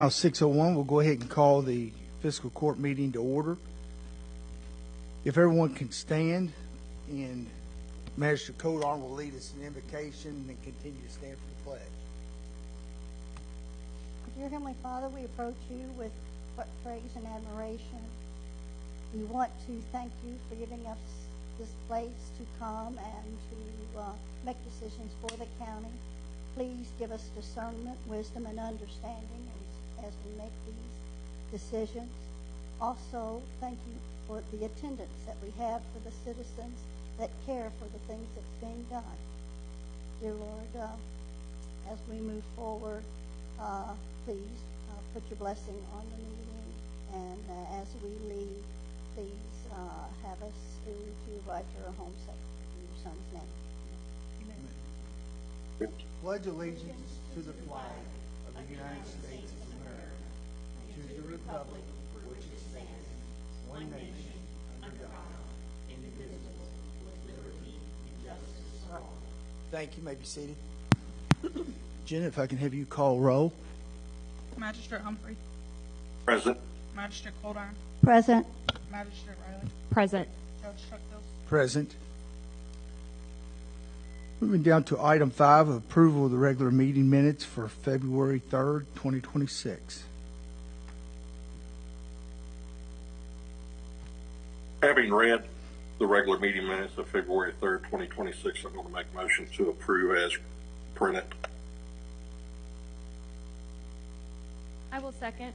Now 6:01, we'll go ahead and call the fiscal court meeting to order. If everyone can stand, and Magistrate Codon will lead us in invocation and continue to stand for the pledge. Dear Heavenly Father, we approach you with praise and admiration. We want to thank you for giving us this place to come and to make decisions for the county. Please give us discernment, wisdom, and understanding as we make these decisions. Also, thank you for the attendance that we have for the citizens that care for the things that's being done. Dear Lord, as we move forward, please put your blessing on the meeting, and as we leave, please have us to arrive to our home safely. In your Son's name. Amen. Pledge allegiance to the flag of the United States of America, and to the republic for which it stands, one nation, under God, indivisible, with liberty and justice for all. Thank you. You may be seated. Jenna, if I can have you call roll. Magistrate Humphrey. Present. Magistrate Coldine. Present. Magistrate Riley. Present. Judge Chuckville. Present. Moving down to item 5, approval of the regular meeting minutes for February 3rd, 2026. Having read the regular meeting minutes of February 3rd, 2026, I'm going to make a motion to approve as printed. I will second.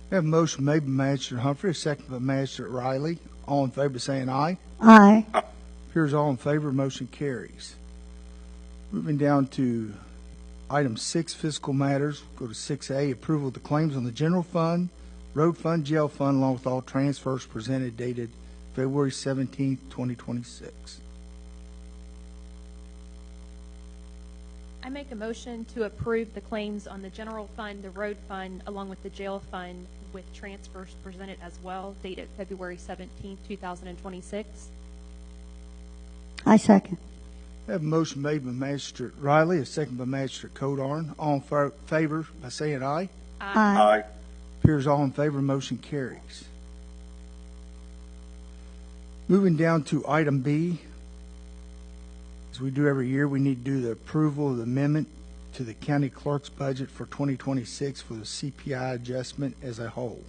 We have a motion made by Magistrate Humphrey, a second by Magistrate Riley. All in favor saying aye. Aye. Appears all in favor, motion carries. Moving down to item 6, fiscal matters. Go to 6A, approval of the claims on the general fund, road fund, jail fund, along with all transfers presented dated February 17th, 2026. I make a motion to approve the claims on the general fund, the road fund, along with the jail fund, with transfers presented as well, dated February 17th, 2026. I second. I have a motion made by Magistrate Riley, a second by Magistrate Codarn. All in favor by saying aye. Aye. Appears all in favor, motion carries. Moving down to item B, as we do every year, we need to do the approval of the amendment to the county clerk's budget for 2026 for the CPI adjustment as a whole.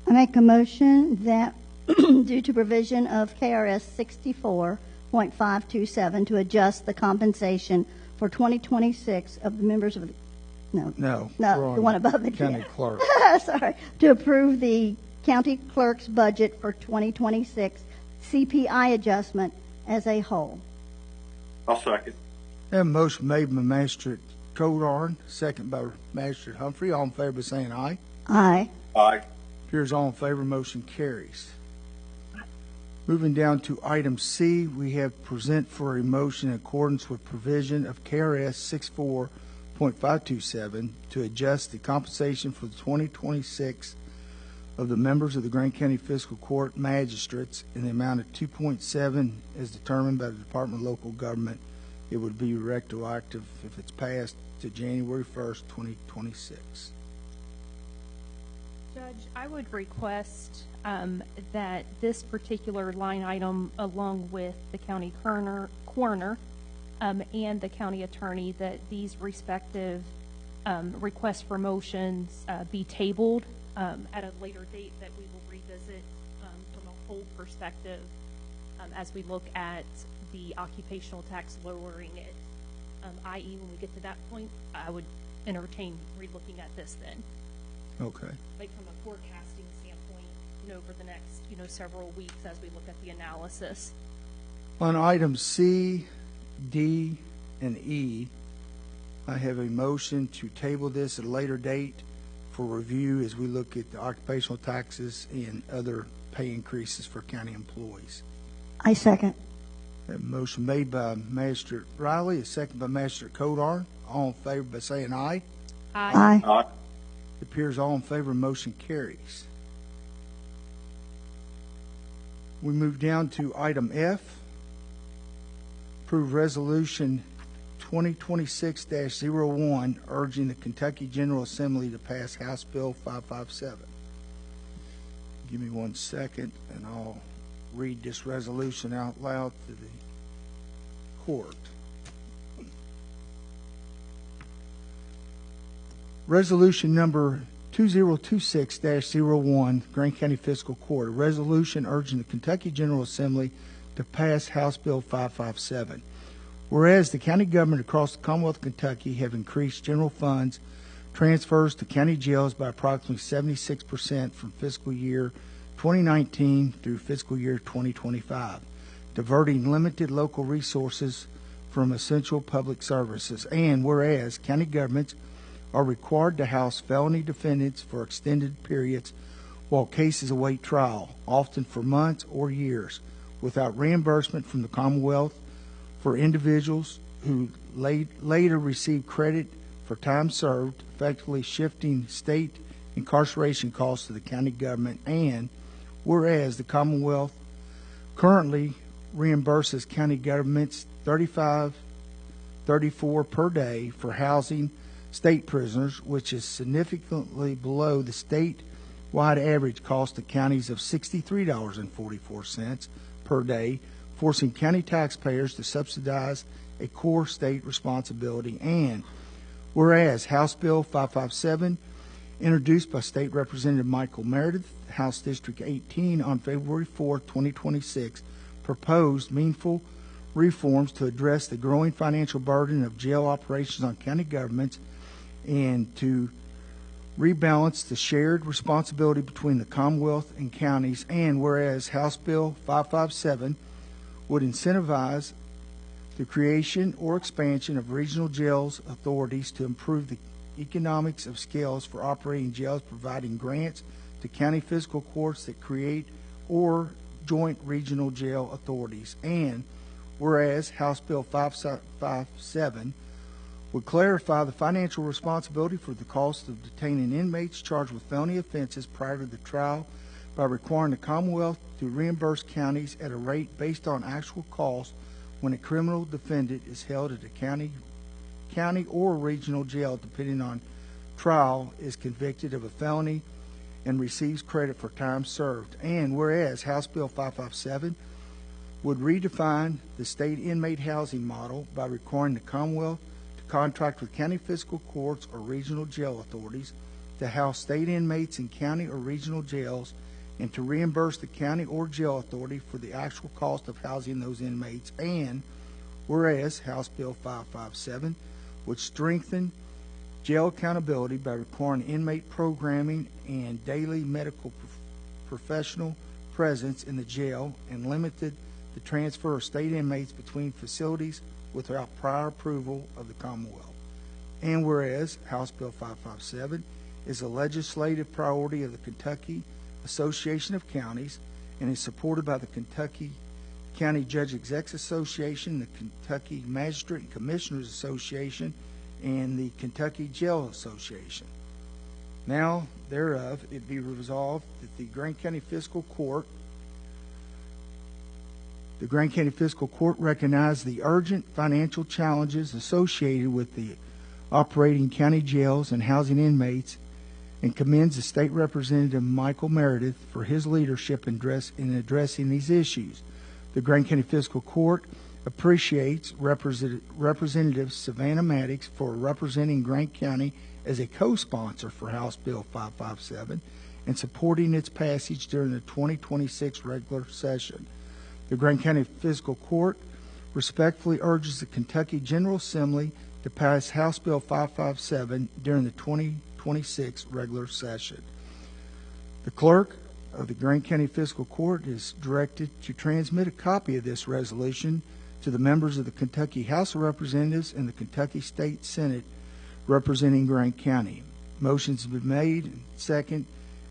I make a motion that due to provision of KRS 64.527 to adjust the compensation for 2026 of the members of the, No, the one above the county clerk. sorry, to approve the county clerk's budget for 2026 CPI adjustment as a whole. I'll second. I have a motion made by Magistrate Codarn, second by Magistrate Humphrey. All in favor by saying aye. Aye. Aye. Appears all in favor, motion carries. Moving down to item C, we have present for a motion in accordance with provision of KRS 64.527 to adjust the compensation for the 2026 of the members of the Grant County Fiscal Court magistrates in the amount of 2.7 as determined by the Department of Local Government. It would be retroactive if it's passed to January 1st, 2026. Judge, I would request that this particular line item, along with the county coroner and the county attorney, that these respective requests for motions be tabled at a later date, that we will revisit from a whole perspective as we look at the occupational tax lowering it, i.e. when we get to that point, I would entertain relooking at this then. Okay. Like from a forecasting standpoint, over the next, several weeks as we look at the analysis. On items C, D, and E, I have a motion to table this at a later date for review as we look at the occupational taxes and other pay increases for county employees. I second. A motion made by Magistrate Riley, a second by Magistrate Codarn. All in favor by saying aye. Aye. Aye. It appears all in favor, motion carries. We move down to item F, approve Resolution 2026-01, urging the Kentucky General Assembly to pass House Bill 557. Give me 1 second, and I'll read this resolution out loud to the court. Resolution number 2026-01, Grant County Fiscal Court, a resolution urging the Kentucky General Assembly to pass House Bill 557. Whereas the county government across the Commonwealth of Kentucky have increased general funds transfers to county jails by approximately 76% from fiscal year 2019 through fiscal year 2025, diverting limited local resources from essential public services. And whereas county governments are required to house felony defendants for extended periods while cases await trial, often for months or years, without reimbursement from the Commonwealth for individuals who later receive credit for time served, effectively shifting state incarceration costs to the county government. And whereas the Commonwealth currently reimburses county governments $35.34 per day for housing state prisoners, which is significantly below the statewide average cost to counties of $63.44 per day, forcing county taxpayers to subsidize a core state responsibility. And whereas House Bill 557, introduced by State Representative Michael Meredith, House District 18, on February 4, 2026, proposed meaningful reforms to address the growing financial burden of jail operations on county governments and to rebalance the shared responsibility between the Commonwealth and counties. And whereas House Bill 557 would incentivize the creation or expansion of regional jails authorities to improve the economics of scales for operating jails, providing grants to county fiscal courts that create or joint regional jail authorities. And whereas House Bill 557 would clarify the financial responsibility for the cost of detaining inmates charged with felony offenses prior to the trial by requiring the Commonwealth to reimburse counties at a rate based on actual cost when a criminal defendant is held at a county or regional jail, depending on trial, is convicted of a felony and receives credit for time served. And whereas House Bill 557 would redefine the state inmate housing model by requiring the Commonwealth to contract with county fiscal courts or regional jail authorities to house state inmates in county or regional jails and to reimburse the county or jail authority for the actual cost of housing those inmates. And whereas House Bill 557 would strengthen jail accountability by requiring inmate programming and daily medical professional presence in the jail and limited the transfer of state inmates between facilities without prior approval of the Commonwealth. And whereas House Bill 557 is a legislative priority of the Kentucky Association of Counties and is supported by the Kentucky County Judge Execs Association, the Kentucky Magistrate and Commissioners Association, and the Kentucky Jail Association. Now, thereof, it be resolved that the Grant County Fiscal Court recognize the urgent financial challenges associated with the operating county jails and housing inmates and commends the State Representative Michael Meredith for his leadership in addressing these issues. The Grant County Fiscal Court appreciates Representative Savannah Maddox for representing Grant County as a co-sponsor for House Bill 557 and supporting its passage during the 2026 regular session. The Grant County Fiscal Court respectfully urges the Kentucky General Assembly to pass House Bill 557 during the 2026 regular session. The clerk of the Grant County Fiscal Court is directed to transmit a copy of this resolution to the members of the Kentucky House of Representatives and the Kentucky State Senate representing Grant County. Motions have been made and second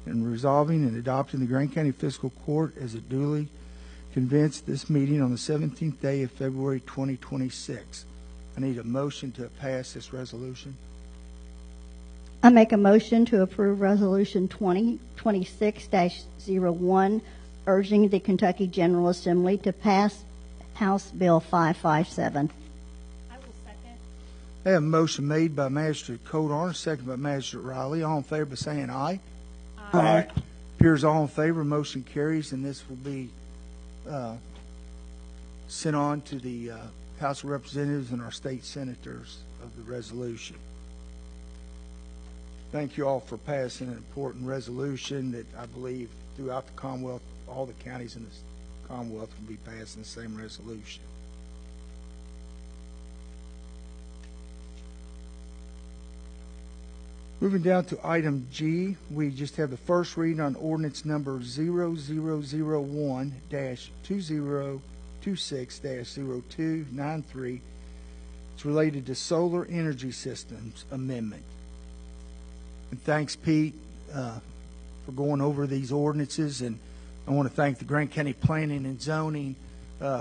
in resolving and adopting the Grant County Fiscal Court as it duly convenes this meeting on the 17th day of February 2026. I need a motion to pass this resolution. I make a motion to approve Resolution 2026-01, urging the Kentucky General Assembly to pass House Bill 557. I will second. I have a motion made by Magistrate Codar, second by Magistrate Riley. All in favor by saying aye. Aye. Appears all in favor, motion carries, and this will be sent on to the House of Representatives and our state senators of the resolution. Thank you all for passing an important resolution that I believe throughout the Commonwealth, all the counties in the Commonwealth will be passing the same resolution. Moving down to item G, we just have the first reading on ordinance number 0001-2026-0293. It's related to solar energy systems amendment. And thanks, Pete, for going over these ordinances, and I want to thank the Grant County Planning and Zoning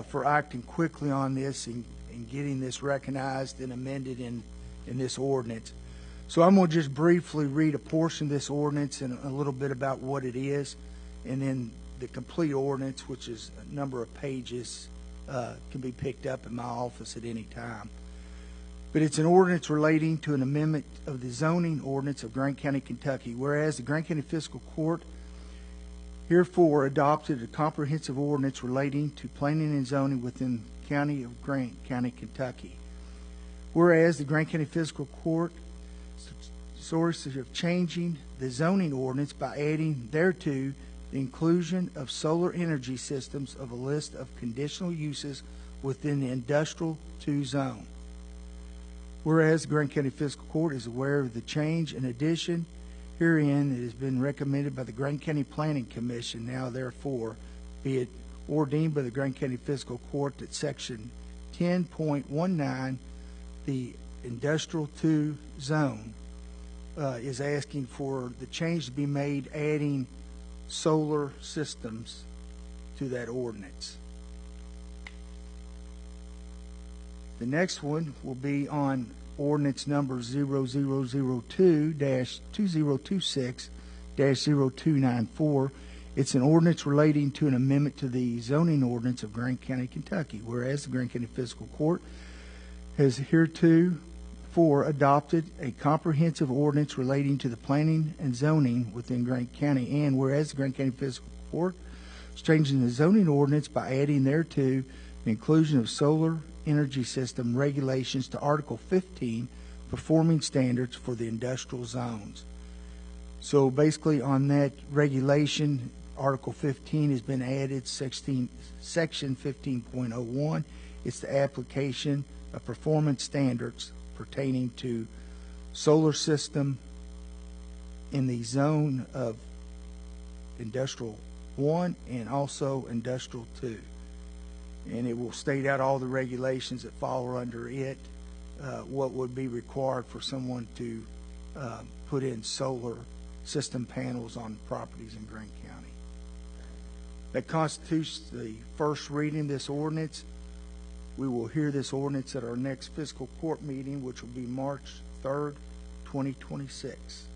for acting quickly on this and getting this recognized and amended in this ordinance. So I'm going to just briefly read a portion of this ordinance and a little bit about what it is, and then the complete ordinance, which is a number of pages, can be picked up in my office at any time. But it's an ordinance relating to an amendment of the zoning ordinance of Grant County, Kentucky. Whereas the Grant County Fiscal Court herefore adopted a comprehensive ordinance relating to planning and zoning within the county of Grant County, Kentucky. Whereas the Grant County Fiscal Court sources of changing the zoning ordinance by adding thereto the inclusion of solar energy systems of a list of conditional uses within the Industrial 2 zone. Whereas the Grant County Fiscal Court is aware of the change. In addition, herein it has been recommended by the Grant County Planning Commission, now therefore be it ordained by the Grant County Fiscal Court that Section 10.19, the Industrial 2 zone, is asking for the change to be made, adding solar systems to that ordinance. The next one will be on ordinance number 0002-2026-0294. It's an ordinance relating to an amendment to the zoning ordinance of Grant County, Kentucky. Whereas the Grant County Fiscal Court has heretofore adopted a comprehensive ordinance relating to the planning and zoning within Grant County, and whereas the Grant County Fiscal Court is changing the zoning ordinance by adding thereto the inclusion of solar energy system regulations to Article 15, performing standards for the industrial zones. So basically on that regulation, Article 15 has been added, Section 15.01. It's the application of performance standards pertaining to solar system in the zone of Industrial 1 and also Industrial 2. And it will state out all the regulations that fall under it, what would be required for someone to put in solar system panels on properties in Grant County. That constitutes the first reading of this ordinance. We will hear this ordinance at our next fiscal court meeting, which will be March 3rd, 2026.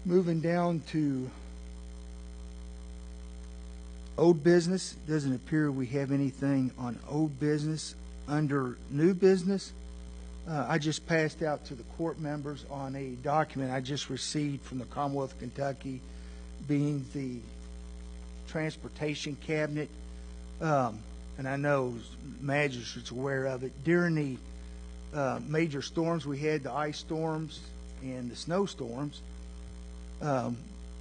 Moving down to old business, it doesn't appear we have anything on old business. Under new business, I just passed out to the court members on a document I just received from the Commonwealth of Kentucky, being the transportation cabinet, and I know magistrates aware of it. During the major storms we had, the ice storms and the snowstorms,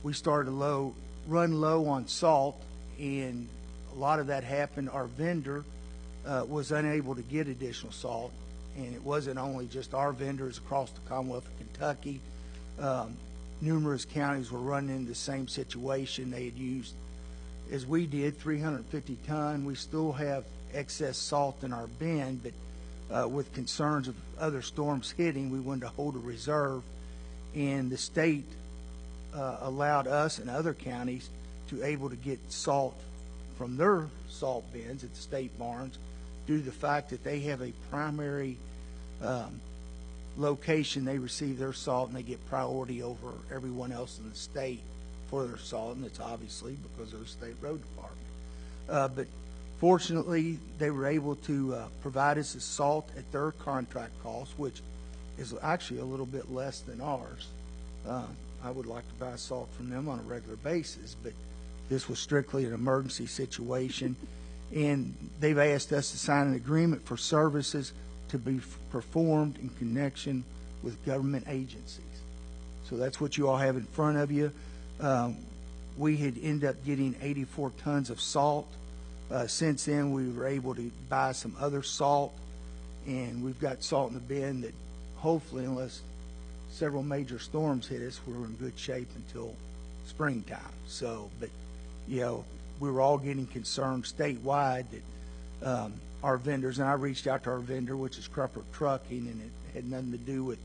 we started to run low on salt, and a lot of that happened. Our vendor was unable to get additional salt, and it wasn't only just our vendors across the Commonwealth of Kentucky. Numerous counties were running into the same situation. They had used, as we did, 350 ton. We still have excess salt in our bin, but with concerns of other storms hitting, we wanted to hold a reserve, and the state allowed us and other counties to able to get salt from their salt bins at the state barns due to the fact that they have a primary location. They receive their salt and they get priority over everyone else in the state for their salt, and it's obviously because of the state road department. But fortunately, they were able to provide us the salt at their contract cost, which is actually a little bit less than ours. I would like to buy salt from them on a regular basis, but this was strictly an emergency situation, and they've asked us to sign an agreement for services to be performed in connection with government agencies. So that's what you all have in front of you. We had ended up getting 84 tons of salt. Since then, we were able to buy some other salt, and we've got salt in the bin that hopefully, unless several major storms hit us, we're in good shape until springtime. So, but, you know, we were all getting concerned statewide that our vendors, and I reached out to our vendor, which is Crupper Trucking, and it had nothing to do with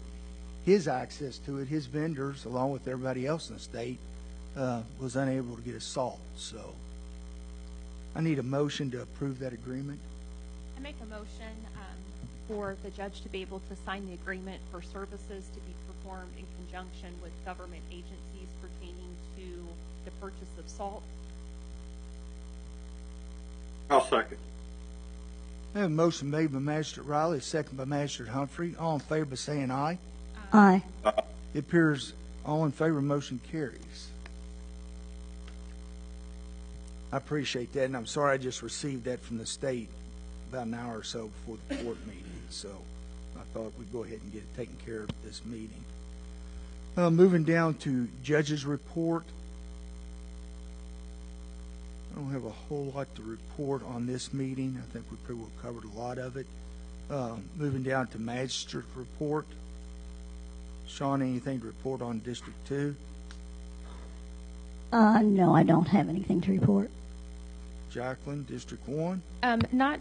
his access to it. His vendors, along with everybody else in the state, was unable to get us salt. So I need a motion to approve that agreement. I make a motion for the judge to be able to sign the agreement for services to be performed in conjunction with government agencies pertaining to the purchase of salt. I'll second. I have a motion made by Magistrate Riley, a second by Magistrate Humphrey. All in favor by saying aye. Aye. It appears all in favor, motion carries. I appreciate that, and I'm sorry I just received that from the state about an hour or so before the court meeting, so I thought we'd go ahead and get it taken care of at this meeting. Moving down to judge's report. I don't have a whole lot to report on this meeting. I think we pretty well covered a lot of it. Moving down to magistrate report. Sean, anything to report on District 2? No, I don't have anything to report. Jacqueline, District 1? Not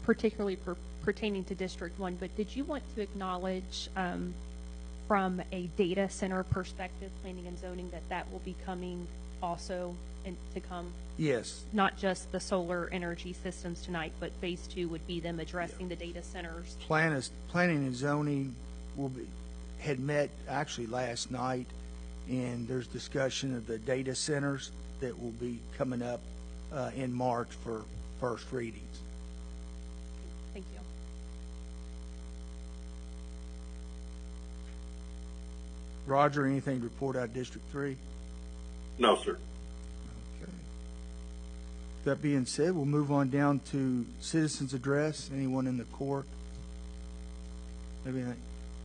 particularly pertaining to District 1, but did you want to acknowledge from a data center perspective, planning and zoning, that will be coming also to come? Yes. Not just the solar energy systems tonight, but phase 2 would be them addressing the data centers. Planning and zoning had met actually last night, and there's discussion of the data centers that will be coming up in March for first readings. Thank you. Roger, anything to report out of District 3? No, sir. Okay. That being said, we'll move on down to citizens' address. Anyone in the court? Maybe not.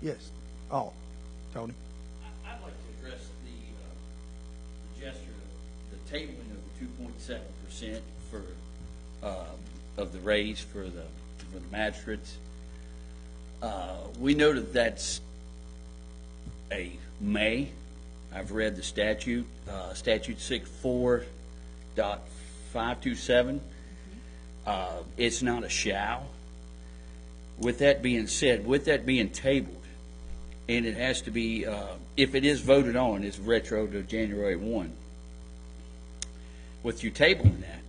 Yes. Oh, Tony. I'd like to address the gesture of the tabling of the 2.7% for of the raise for the magistrates. We know that that's a may. I've read the statute, statute 64.527. It's not a shall. With that being said, with that being tabled, and it has to be, if it is voted on, it's retro to January 1. With you tabling that,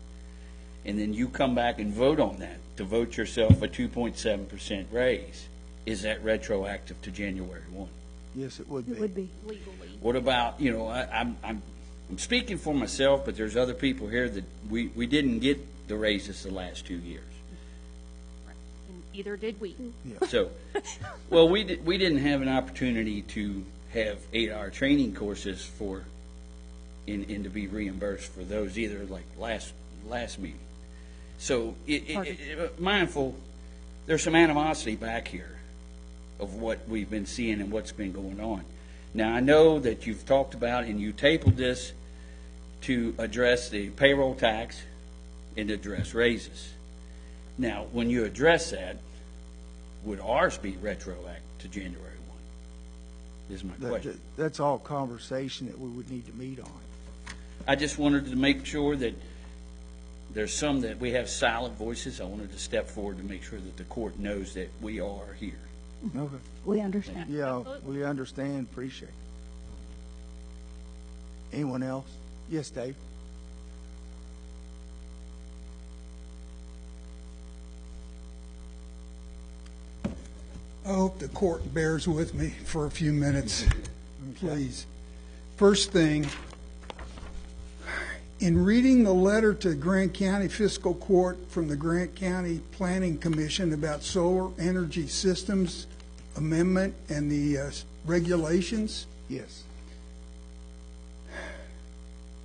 and then you come back and vote on that to vote yourself a 2.7% raise, is that retroactive to January 1? Yes, it would be. It would be. Legally. What about, you know, I'm speaking for myself, but there's other people here that we didn't get the raises the last 2 years. Right. And either did we. Yeah. So, well, we didn't have an opportunity to have 8-hour training courses for, and to be reimbursed for those either, like last meeting. So, mindful, there's some animosity back here of what we've been seeing and what's been going on. Now, I know that you've talked about and you tabled this to address the payroll tax and address raises. Now, when you address that, would ours be retroactive to January 1? Is my question. That's all conversation that we would need to meet on. I just wanted to make sure that there's some that we have silent voices. I wanted to step forward to make sure that the court knows that we are here. Okay. We understand. Yeah, Absolutely. we understand, appreciate it. Anyone else? Yes, Dave. I hope the court bears with me for a few minutes, please. First thing, In reading the letter to Grant County Fiscal Court from the Grant County Planning Commission about solar energy systems amendment and the regulations, Yes.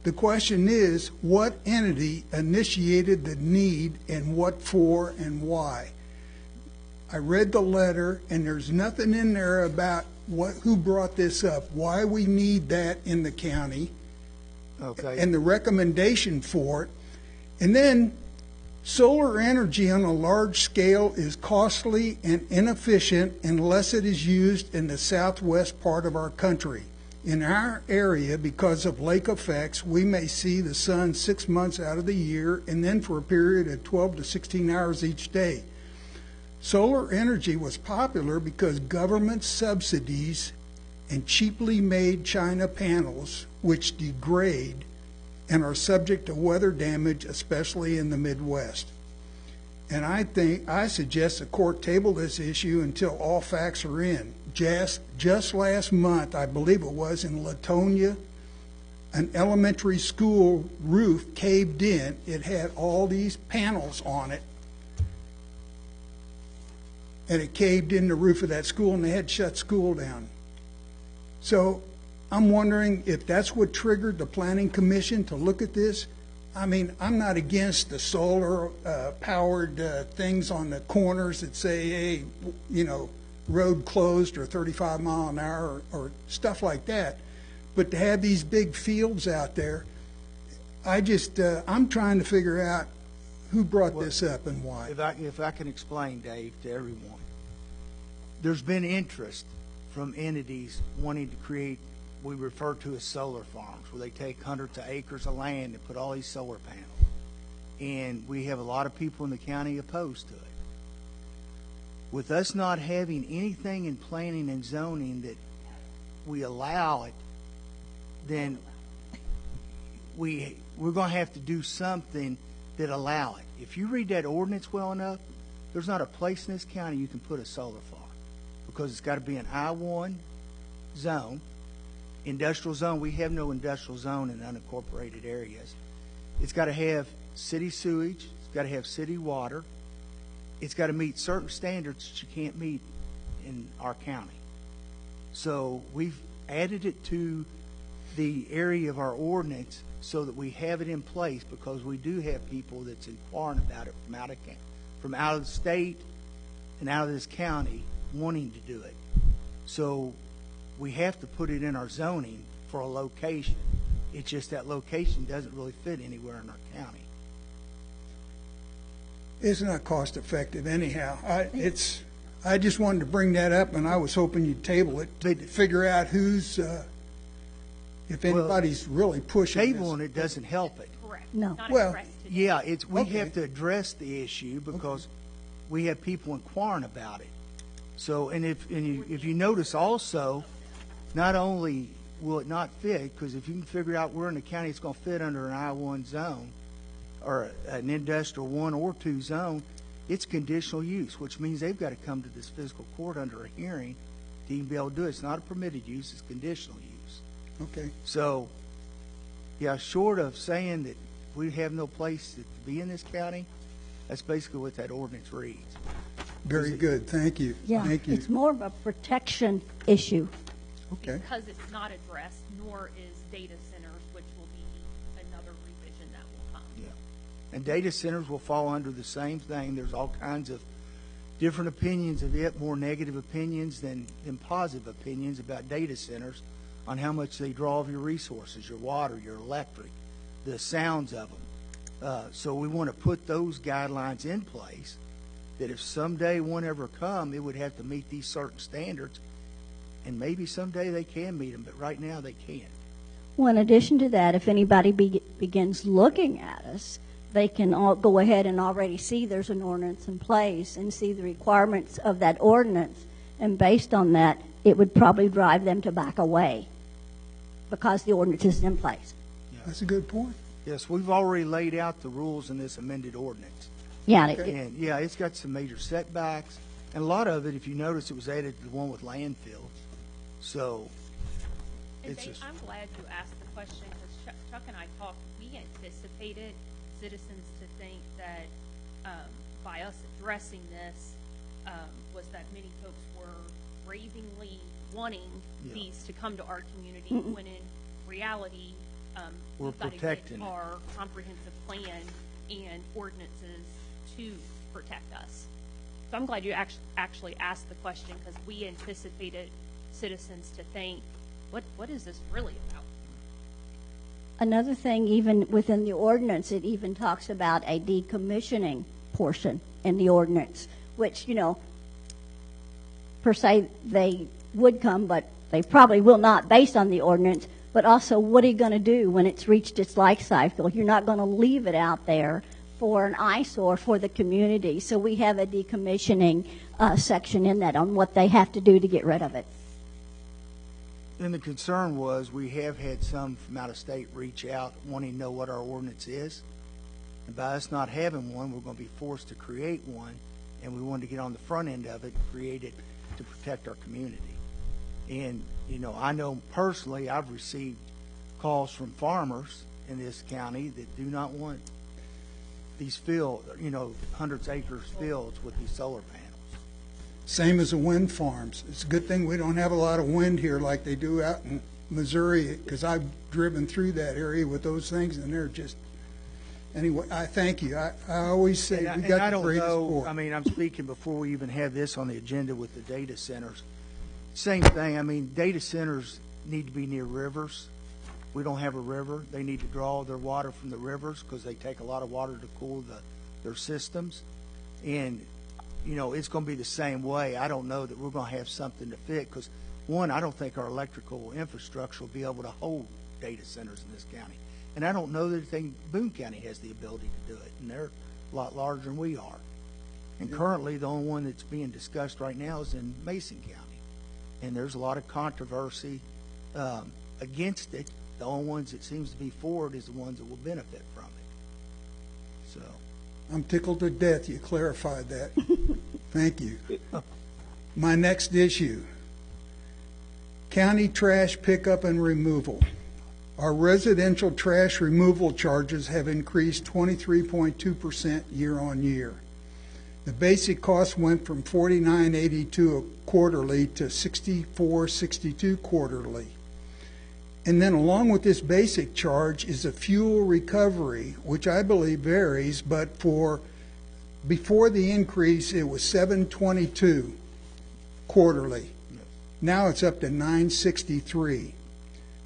the question is, what entity initiated the need and what for and why? I read the letter, and there's nothing in there about who brought this up, why we need that in the county, Okay. and the recommendation for it. And then solar energy on a large scale is costly and inefficient unless it is used in the southwest part of our country. In our area, because of lake effects, we may see the sun 6 months out of the year and then for a period of 12 to 16 hours each day. Solar energy was popular because government subsidies and cheaply made China panels, which degrade and are subject to weather damage, especially in the Midwest. And I suggest the court table this issue until all facts are in. Just last month, I believe it was, in Latonia, an elementary school roof caved in. It had all these panels on it, and it caved in the roof of that school, and they had to shut school down. So I'm wondering if that's what triggered the Planning Commission to look at this. I mean, I'm not against the solar powered things on the corners that say, hey, you know, road closed or 35 mile an hour or stuff like that. But to have these big fields out there, I'm trying to figure out who brought this up and why. If I can explain, Dave, to everyone, there's been interest from entities wanting to create we refer to as solar farms, where they take hundreds of acres of land and put all these solar panels. And we have a lot of people in the county opposed to it. With us not having anything in planning and zoning that we allow it, then we're going to have to do something that allow it. If you read that ordinance well enough, there's not a place in this county you can put a solar farm, because it's got to be an I-1 zone. Industrial zone, we have no industrial zone in unincorporated areas. It's got to have city sewage, it's got to have city water, it's got to meet certain standards that you can't meet in our county. So we've added it to the area of our ordinance so that we have it in place, because we do have people that's inquiring about it from out of the state and out of this county wanting to do it. So we have to put it in our zoning for a location. It's just that location doesn't really fit anywhere in our county. It's not cost effective anyhow. I just wanted to bring that up, and I was hoping you'd table it to figure out who's, if anybody's really pushing Tabling this. it doesn't help it. Correct. No. Not Well, addressed today. Yeah, we Okay. have to address the issue because we have people inquiring about it. So, and if you notice also, not only will it not fit, because if you can figure out where in the county it's going to fit under an I-1 zone or an industrial 1 or 2 zone, it's conditional use, which means they've got to come to this fiscal court under a hearing to even be able to do it. It's not a permitted use, it's conditional use. Okay. So, yeah, short of saying that we have no place to be in this county, that's basically what that ordinance reads. Very good. Thank you. Yeah, Thank you. it's more of a protection issue. Okay. Because it's not addressed, nor is data centers, which will be another revision that will come. Yeah. And data centers will fall under the same thing. There's all kinds of different opinions of it, more negative opinions than positive opinions about data centers on how much they draw of your resources, your water, your electric, the sounds of them. So we want to put those guidelines in place that if someday one ever come, it would have to meet these certain standards. And maybe someday they can meet them, but right now they can't. Well, in addition to that, if anybody begins looking at us, they can all go ahead and already see there's an ordinance in place and see the requirements of that ordinance. And based on that, it would probably drive them to back away because the ordinance is in place. That's a good point. Yes, we've already laid out the rules in this amended ordinance. Yeah, And yeah, it's got some major setbacks. And a lot of it, if you notice, it was added to the one with landfills. So And it's Dave, just, I'm glad you asked the question, because Chuck and I talked, we anticipated citizens to think that by us addressing this, was that many folks were ravingly wanting these to come to our community, when in reality, We're we've got to get protecting it. our comprehensive plan and ordinances to protect us. So I'm glad you actually asked the question, because we anticipated citizens to think, what is this really about? Another thing, even within the ordinance, it even talks about a decommissioning portion in the ordinance, which, per se, they would come, but they probably will not based on the ordinance. But also, what are you going to do when it's reached its life cycle? You're not going to leave it out there for an eyesore for the community. So we have a decommissioning section in that on what they have to do to get rid of it. And the concern was, we have had some from out of state reach out wanting to know what our ordinance is. And by us not having one, we're going to be forced to create one, and we wanted to get on the front end of it and create it to protect our community. And, I know personally I've received calls from farmers in this county that do not want these hundreds of acres fields with these solar panels. Same as the wind farms. It's a good thing we don't have a lot of wind here like they do out in Missouri, because I've driven through that area with those things, and they're just, anyway, I thank you. I always say we And I got the don't greatest know, board. I'm speaking before we even have this on the agenda with the data centers. Same thing, data centers need to be near rivers. We don't have a river. They need to draw their water from the rivers because they take a lot of water to cool their systems. And, it's going to be the same way. I don't know that we're going to have something to fit because, one, I don't think our electrical infrastructure will be able to hold data centers in this county. And I don't know that Boone County has the ability to do it, and they're a lot larger than we are. And currently, the only one that's being discussed right now is in Mason County. And there's a lot of controversy against it. The only ones that seems to be for it is the ones that will benefit from it. So, I'm tickled to death you clarified that. Thank you. My next issue, county trash pickup and removal. Our residential trash removal charges have increased 23.2% year on year. The basic cost went from $49.82 quarterly to $64.62 quarterly. And then along with this basic charge is a fuel recovery, which I believe varies, but before the increase it was $7.22 quarterly. Now it's up to $9.63.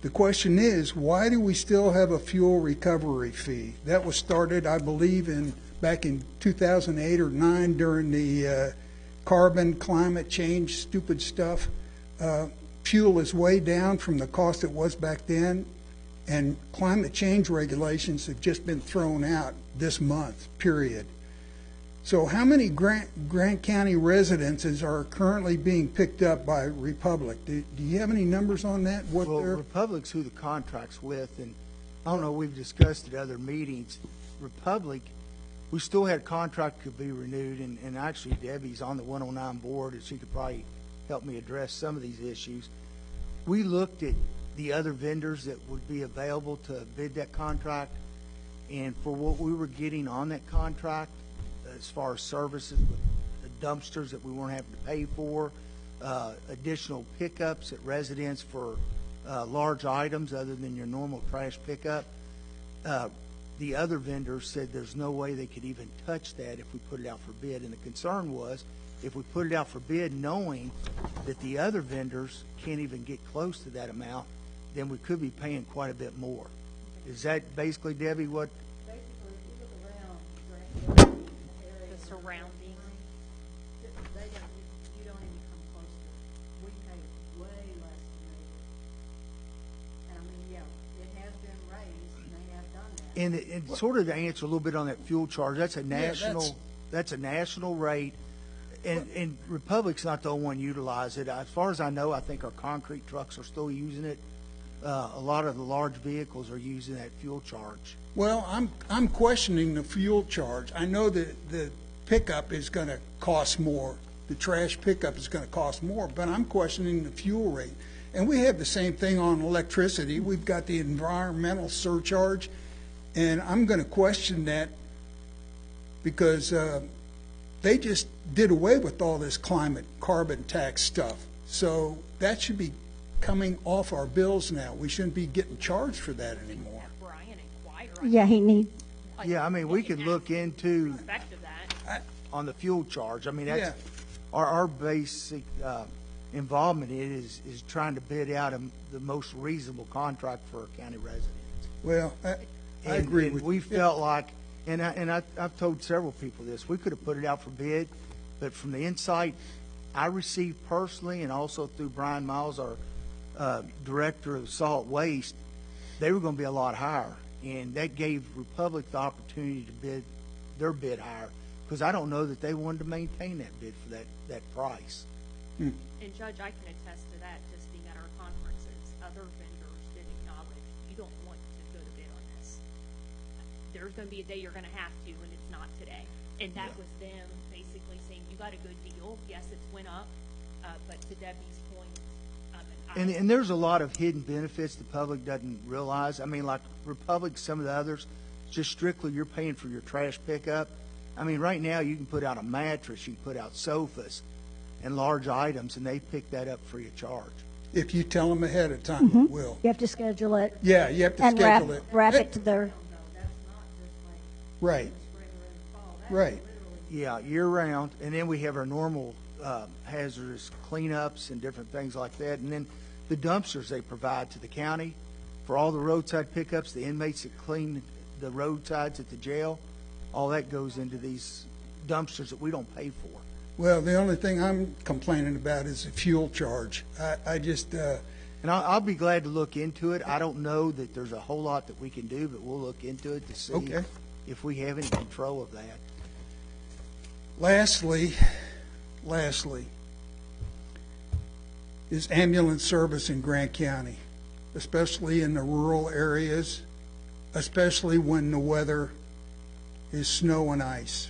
The question is, why do we still have a fuel recovery fee? That was started, I believe, back in 2008 or 9 during the carbon climate change stupid stuff. Fuel is way down from the cost it was back then, and climate change regulations have just been thrown out this month, period. So how many Grant County residences are currently being picked up by Republic? Do you have any numbers on that? Well, Republic's who the contract's with, and I don't know, we've discussed at other meetings. Republic, we still had a contract could be renewed, and actually Debbie's on the 109 board, and she could probably help me address some of these issues. We looked at the other vendors that would be available to bid that contract, and for what we were getting on that contract, as far as services with the dumpsters that we weren't having to pay for, additional pickups at residents for large items other than your normal trash pickup, the other vendors said there's no way they could even touch that if we put it out for bid. And the concern was, if we put it out for bid knowing that the other vendors can't even get close to that amount, then we could be paying quite a bit more. Is that basically, Debbie, what? Basically, if you look around Grant County area, The surroundings. you don't even come close to it. We pay way less than they do. And yeah, it has been raised, and they have done that. And sort of to answer a little bit on that fuel charge, that's a national rate, and Republic's not the only one to utilize it. As far as I know, I think our concrete trucks are still using it. A lot of the large vehicles are using that fuel charge. Well, I'm questioning the fuel charge. I know that the pickup is going to cost more. The trash pickup is going to cost more, but I'm questioning the fuel rate. And we have the same thing on electricity. We've got the environmental surcharge, and I'm going to question that because they just did away with all this climate carbon tax stuff. So that should be coming off our bills now. We shouldn't be getting charged for that anymore. Brian inquire Yeah, he needs, Yeah, I mean, we could look into, respect of that. on the fuel charge. I mean, Yeah. that's, our basic involvement is trying to bid out the most reasonable contract for a county resident. Well, I And- agree and with we you. felt like, I've told several people this, we could have put it out for bid, but from the insight I received personally, and also through Brian Miles, our director of solid waste, they were going to be a lot higher, and that gave Republic the opportunity to bid their bid higher, because I don't know that they wanted to maintain that bid for that price. And Judge, I can attest to that, just being at our conferences. Other vendors did acknowledge, you don't want to go to bid on this. There's going to be a day you're going to have to, and it's not today. And that was them basically saying, you got a good deal. Yes, it's went up, but to Debbie's point, And there's a lot of hidden benefits the public doesn't realize. I mean, like Republic, some of the others, just strictly you're paying for your trash pickup. I mean, right now you can put out a mattress, you can put out sofas and large items, and they pick that up free of charge. If you tell them ahead of time, it will. you have to schedule it Yeah, you have to and wrap, schedule it. wrap it to their, Right, right. Yeah, year round, and then we have our normal hazardous cleanups and different things like that, and then the dumpsters they provide to the county for all the roadside pickups, the inmates that clean the roadsides at the jail, all that goes into these dumpsters that we don't pay for. Well, the only thing I'm complaining about is the fuel charge. I just, And I'll be glad to look into it. I don't know that there's a whole lot that we can do, but we'll look into it to see Okay. if we have any control of that. lastly, is ambulance service in Grant County, especially in the rural areas, especially when the weather is snow and ice.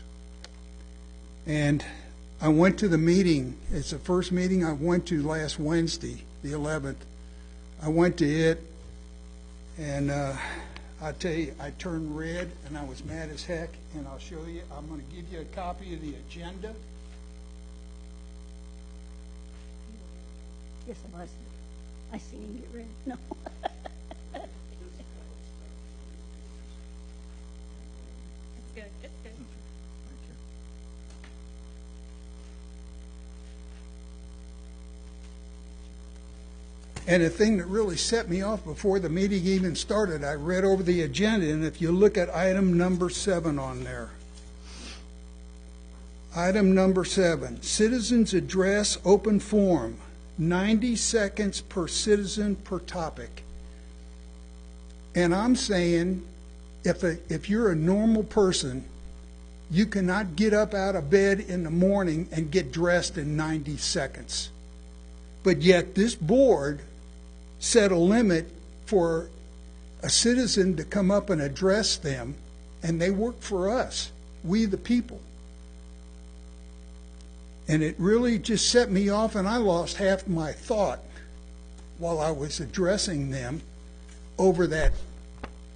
And I went to the meeting. It's the first meeting I went to last Wednesday, the 11th. I went to it, and I tell you, I turned red, and I was mad as heck, and I'll show you. I'm going to give you a copy of the agenda. yes, it was. I seen him get rid, no. it's good. It's good. And the thing that really set me off before the meeting even started, I read over the agenda, and if you look at item number 7 on there, item number 7, citizens address open forum, 90 seconds per citizen per topic. And I'm saying, if you're a normal person, you cannot get up out of bed in the morning and get dressed in 90 seconds. But yet this board set a limit for a citizen to come up and address them, and they work for us, we the people. And it really just set me off, and I lost half my thought while I was addressing them over that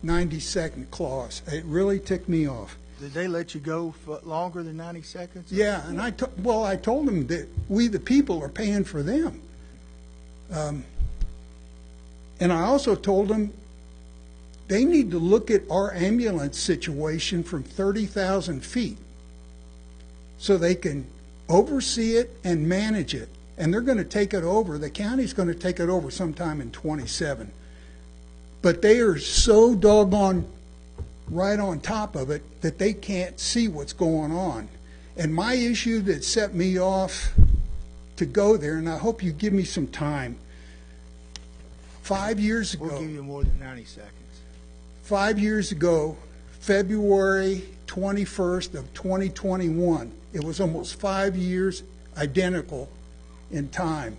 90-second clause. It really ticked me off. Did they let you go for longer than 90 seconds? Yeah, and I told them that we the people are paying for them. And I also told them they need to look at our ambulance situation from 30,000 feet so they can oversee it and manage it. And they're going to take it over. The county's going to take it over sometime in 27. But they are so doggone right on top of it that they can't see what's going on. And my issue that set me off to go there, and I hope you give me some time, 5 years ago. We'll give you more than 90 seconds. 5 years ago, February 21st of 2021, it was almost 5 years identical in time.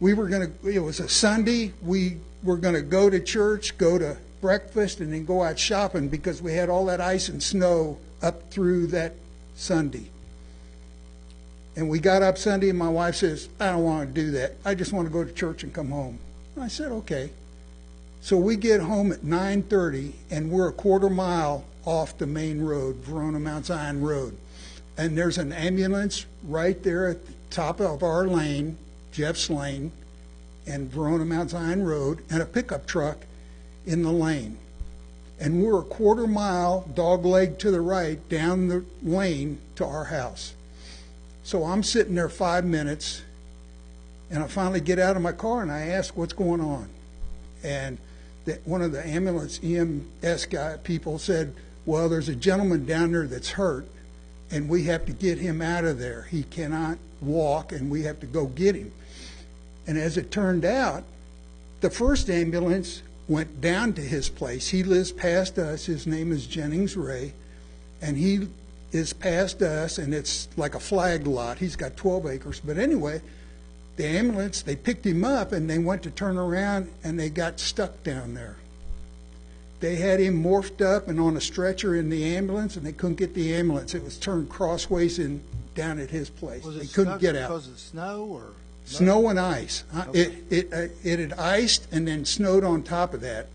It was a Sunday, we were going to go to church, go to breakfast, and then go out shopping because we had all that ice and snow up through that Sunday. And we got up Sunday, and my wife says, I don't want to do that. I just want to go to church and come home. And I said, okay. So we get home at 9:30, and we're a quarter mile off the main road, Verona Mount Zion Road. And there's an ambulance right there at the top of our lane, Jeff's Lane, and Verona Mount Zion Road, and a pickup truck in the lane. And we're a quarter mile, dog leg to the right, down the lane to our house. So I'm sitting there 5 minutes, and I finally get out of my car, and I ask what's going on. And one of the ambulance EMS people said, well, there's a gentleman down there that's hurt, and we have to get him out of there. He cannot walk, and we have to go get him. And as it turned out, the first ambulance went down to his place. He lives past us. His name is Jennings Ray, and he is past us, and it's like a flag lot. He's got 12 acres. But anyway, the ambulance, they picked him up, and they went to turn around, and they got stuck down there. They had him morphed up and on a stretcher in the ambulance, and they couldn't get the ambulance. It was turned crossways in down at his place. They couldn't get out. Was it snow or? Snow and ice. Okay. It had iced and then snowed on top of that.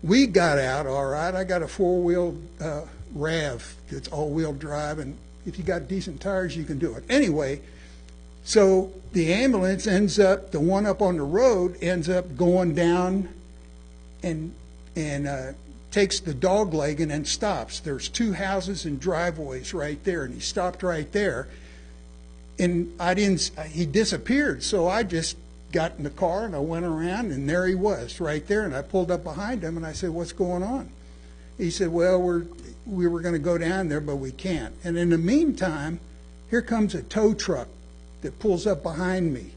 We got out all right. I got a four-wheel RAV that's all-wheel drive, and if you got decent tires, you can do it. Anyway, so the ambulance ends up, the one up on the road ends up going down and takes the dog leg and then stops. There's two houses and driveways right there, and he stopped right there. And he disappeared, so I just got in the car and I went around, and there he was right there, and I pulled up behind him and I said, what's going on? He said, well, we were going to go down there, but we can't. And in the meantime, here comes a tow truck that pulls up behind me.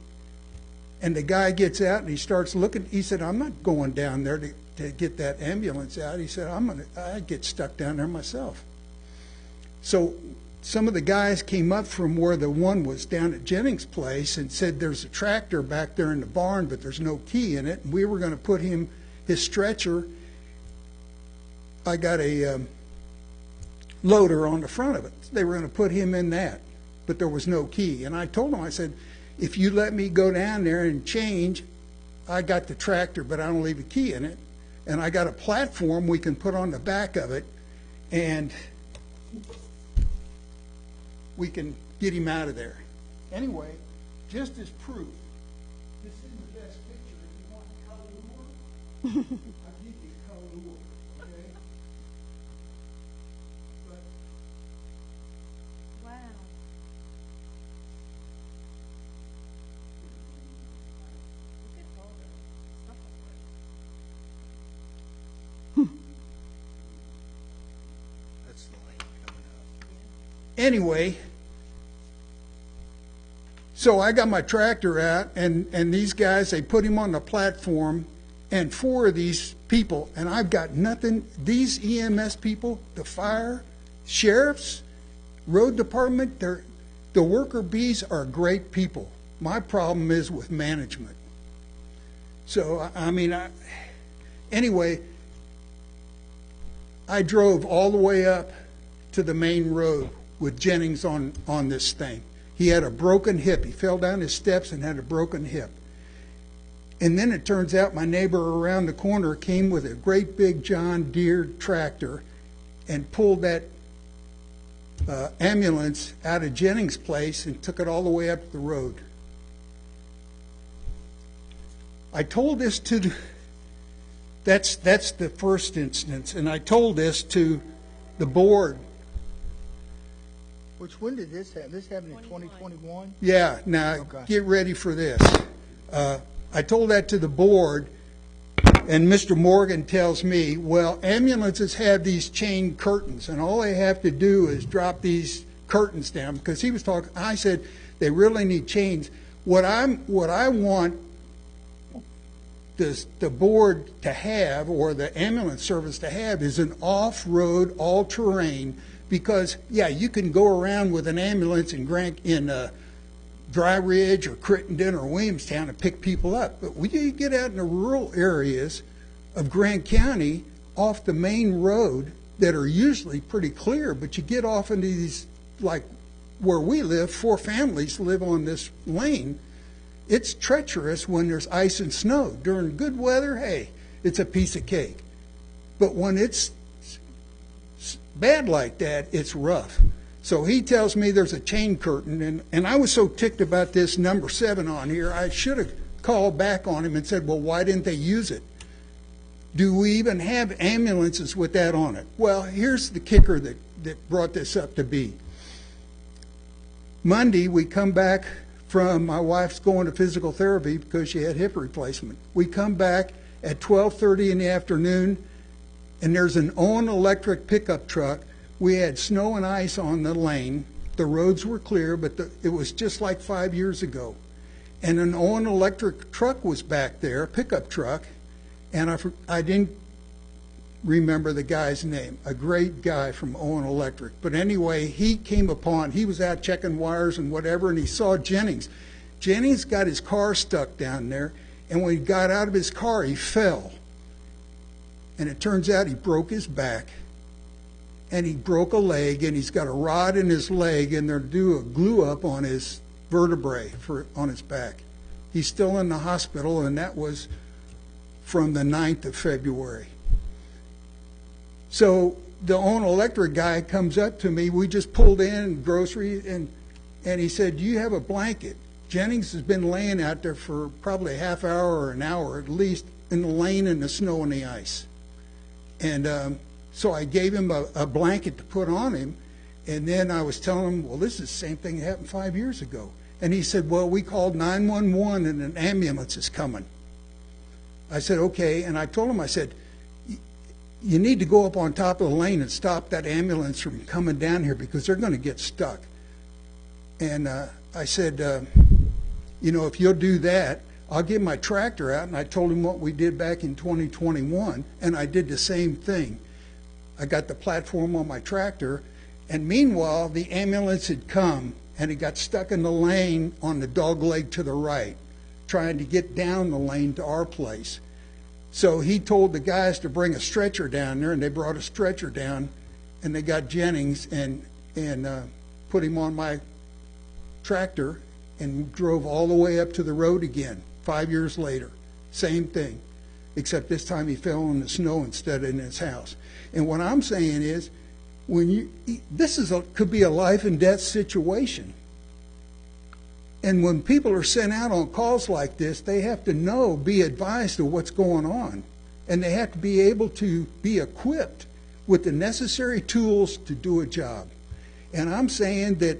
And the guy gets out and he starts looking. He said, I'm not going down there to get that ambulance out. He said, I get stuck down there myself. So some of the guys came up from where the one was down at Jennings' place and said there's a tractor back there in the barn, but there's no key in it. And we were going to put his stretcher. I got a loader on the front of it. They were going to put him in that, but there was no key. And I told him, I said, if you let me go down there and change, I got the tractor, but I don't leave a key in it. And I got a platform we can put on the back of it, and we can get him out of there. Anyway, just as proof, this is the best picture. If you want color, I'll give you color, okay? But Wow. That's the lane coming up. anyway, so I got my tractor out, and these guys, they put him on the platform, and four of these people, and I've got nothing. These EMS people, the fire, sheriffs, road department, the worker bees are great people. My problem is with management. So, anyway, I drove all the way up to the main road with Jennings on this thing. He had a broken hip. He fell down his steps and had a broken hip. And then it turns out my neighbor around the corner came with a great big John Deere tractor and pulled that ambulance out of Jennings' place and took it all the way up the road. I told this to, that's the first instance, and I told this to the board. When did this happen? This happened in 2021? Yeah, now Okay. get ready for this. I told that to the board, and Mr. Morgan tells me, well, ambulances have these chain curtains, and all they have to do is drop these curtains down, because he was talking, I said, they really need chains. What I want the board to have, or the ambulance service to have, is an off-road, all-terrain, because, yeah, you can go around with an ambulance in Dry Ridge or Crittenden or Williamstown and pick people up. But when you get out in the rural areas of Grant County off the main road that are usually pretty clear, but you get off into these like where we live, 4 families live on this lane. It's treacherous when there's ice and snow. During good weather, hey, it's a piece of cake. But when it's bad like that, it's rough. So he tells me there's a chain curtain, and I was so ticked about this number 7 on here, I should have called back on him and said, well, why didn't they use it? Do we even have ambulances with that on it? Well, here's the kicker that brought this up to be. Monday, we come back from, my wife's going to physical therapy because she had hip replacement. We come back at 12:30 in the afternoon, and there's an Owen electric pickup truck. We had snow and ice on the lane. The roads were clear, but it was just like 5 years ago. And an Owen electric truck was back there, a pickup truck, and I didn't remember the guy's name, a great guy from Owen Electric. But anyway, he was out checking wires and whatever, and he saw Jennings. Jennings got his car stuck down there, and when he got out of his car, he fell. And it turns out he broke his back, and he broke a leg, and he's got a rod in his leg, and they're doing a glue up on his vertebrae on his back. He's still in the hospital, and that was from the 9th of February. So the Owen Electric guy comes up to me. We just pulled in groceries, and he said, do you have a blanket? Jennings has been laying out there for probably a half hour or an hour at least in the lane in the snow and the ice. And so I gave him a blanket to put on him, and then I was telling him, well, this is the same thing that happened 5 years ago. And he said, well, we called 911 and an ambulance is coming. I said, okay, and I told him, I said, you need to go up on top of the lane and stop that ambulance from coming down here because they're going to get stuck. And I said, if you'll do that, I'll get my tractor out. And I told him what we did back in 2021, and I did the same thing. I got the platform on my tractor, and meanwhile, the ambulance had come, and it got stuck in the lane on the dog leg to the right, trying to get down the lane to our place. So he told the guys to bring a stretcher down there, and they brought a stretcher down, and they got Jennings and put him on my tractor and drove all the way up to the road again 5 years later. Same thing, except this time he fell in the snow instead of in his house. And what I'm saying is, could be a life and death situation. And when people are sent out on calls like this, they have to be advised of what's going on. And they have to be able to be equipped with the necessary tools to do a job. And I'm saying that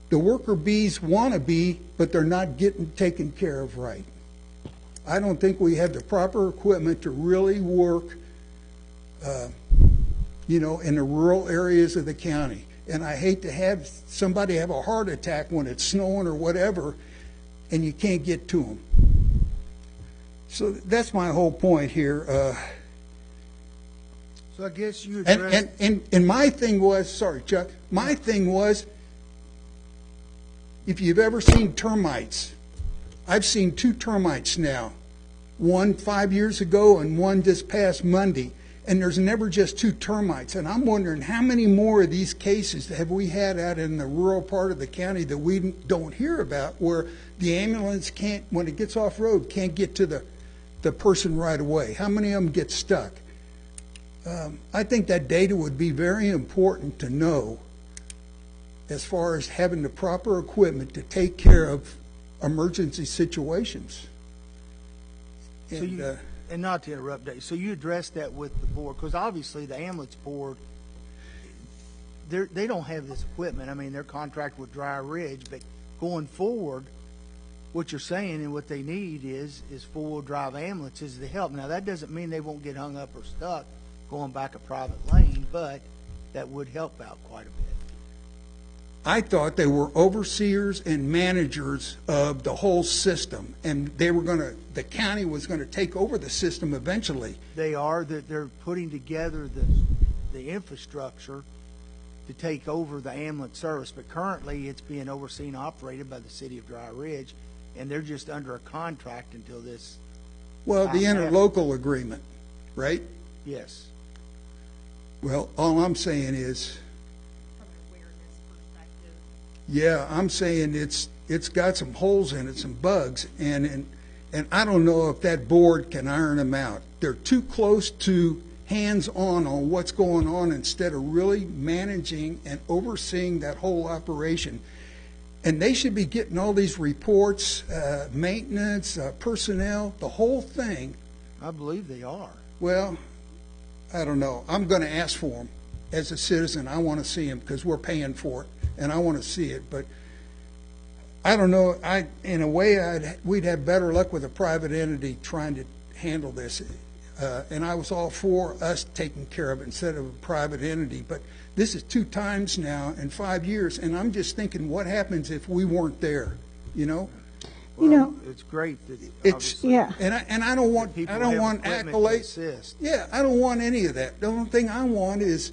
the worker bees want to be, but they're not getting taken care of right. I don't think we have the proper equipment to really work, in the rural areas of the county. And I hate to have somebody have a heart attack when it's snowing or whatever, and you can't get to them. So that's my whole point here. So I guess you addressed... And my thing was, sorry, Chuck, my thing was, if you've ever seen termites, I've seen 2 termites now, one 5 years ago and one this past Monday. And there's never just 2 termites. And I'm wondering how many more of these cases have we had out in the rural part of the county that we don't hear about, where the ambulance can't, when it gets off road, can't get to the person right away. How many of them get stuck? I think that data would be very important to know as far as having the proper equipment to take care of emergency situations. And not to interrupt, Dave, so you addressed that with the board, because obviously the ambulance board, they don't have this equipment. I mean, they're contracted with Dry Ridge, but going forward, what you're saying and what they need is four-wheel drive ambulances to help. Now, that doesn't mean they won't get hung up or stuck going back a private lane, but that would help out quite a bit. I thought they were overseers and managers of the whole system, and the county was going to take over the system eventually. They're putting together the infrastructure to take over the ambulance service, but currently it's being overseen and operated by the city of Dry Ridge, and they're just under a contract until this. Well, the interlocal agreement, right? Yes. Well, all I'm saying is, From an awareness perspective, Yeah, I'm saying it's got some holes in it, some bugs, and I don't know if that board can iron them out. They're too close to hands-on on what's going on instead of really managing and overseeing that whole operation. And they should be getting all these reports, maintenance, personnel, the whole thing. I believe they are. Well, I don't know. I'm going to ask for them. As a citizen, I want to see them because we're paying for it, and I want to see it. But I don't know. In a way, we'd have better luck with a private entity trying to handle this. And I was all for us taking care of it instead of a private entity. But this is 2 times now in 5 years, and I'm just thinking, what happens if we weren't there? You know? You know, It's great that It's obviously yeah. And I don't want people I don't have want equipment to accolades. assist. Yeah, I don't want any of that. The only thing I want is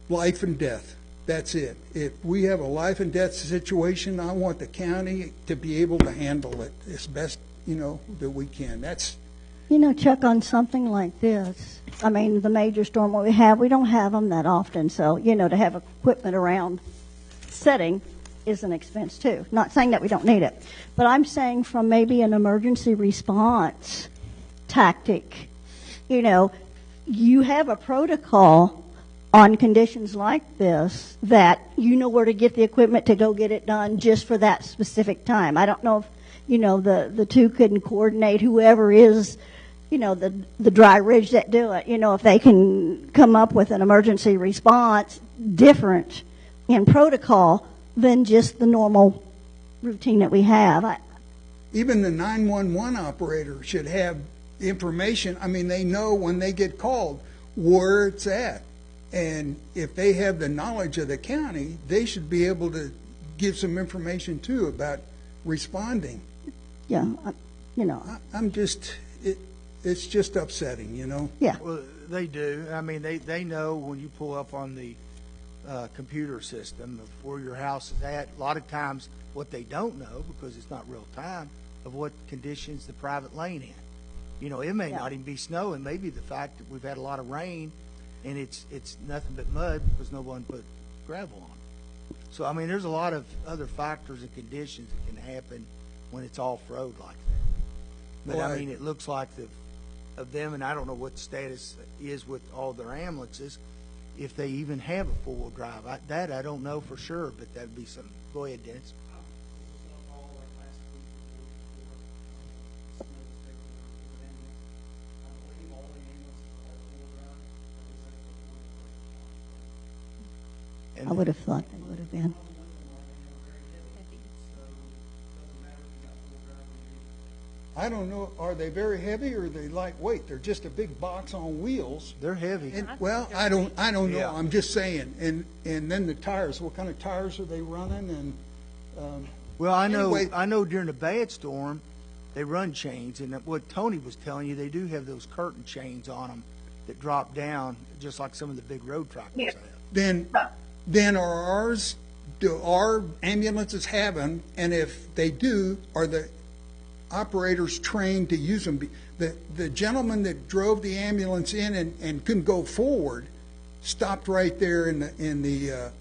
life and death. That's it. If we have a life and death situation, I want the county to be able to handle it as best, that we can. That's, You know, Chuck, on something like this, I mean, the major storm we don't have them that often. So, to have equipment around setting is an expense too. Not saying that we don't need it, but I'm saying from maybe an emergency response tactic, you have a protocol on conditions like this that you know where to get the equipment to go get it done just for that specific time. I don't know if, the two couldn't coordinate, whoever is, the dry ridge that do it, if they can come up with an emergency response different in protocol than just the normal routine that we have. even the 911 operator should have information. I mean, they know when they get called where it's at. And if they have the knowledge of the county, they should be able to give some information too about responding. Yeah, I'm just, it's just upsetting, yeah. Well, they do. I mean, they know when you pull up on the computer system of where your house is at. A lot of times what they don't know, because it's not real time, of what conditions the private lane in. It may not even be snow, and maybe the fact that we've had a lot of rain and it's nothing but mud because no one put gravel on it. So, I mean, there's a lot of other factors and conditions that can happen when it's off-road like that. But, Well, I mean, it looks like of them, and I don't know what the status is with all their ambulances, if they even have a four-wheel drive. I don't know for sure, but that'd be something. Go ahead, Dennis. I would have thought they would have been. I don't know, are they very heavy or are they lightweight? They're just a big box on wheels. They're heavy. And, well, I don't know. Yeah. I'm just saying. And then the tires. What kind of tires are they running? And Well, I Anyway. know during a bad storm, they run chains, and what Tony was telling you, they do have those curtain chains on them that drop down, just like some of the big road tractors have. then do our ambulances have them? And if they do, are the operators trained to use them? The gentleman that drove the ambulance in and couldn't go forward stopped right there in the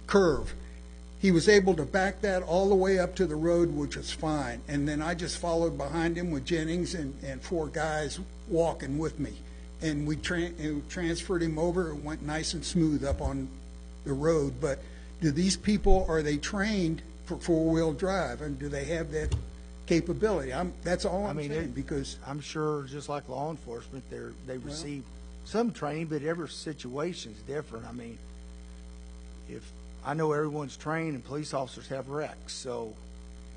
curve. He was able to back that all the way up to the road, which was fine. And then I just followed behind him with Jennings and 4 guys walking with me. And we transferred him over. It went nice and smooth up on the road. But do these people, are they trained for four-wheel drive? And do they have that capability? That's all I'm saying, because I'm sure, just like law enforcement, they receive some training, but every situation is different. I mean, if I know everyone's trained and police officers have wrecks, so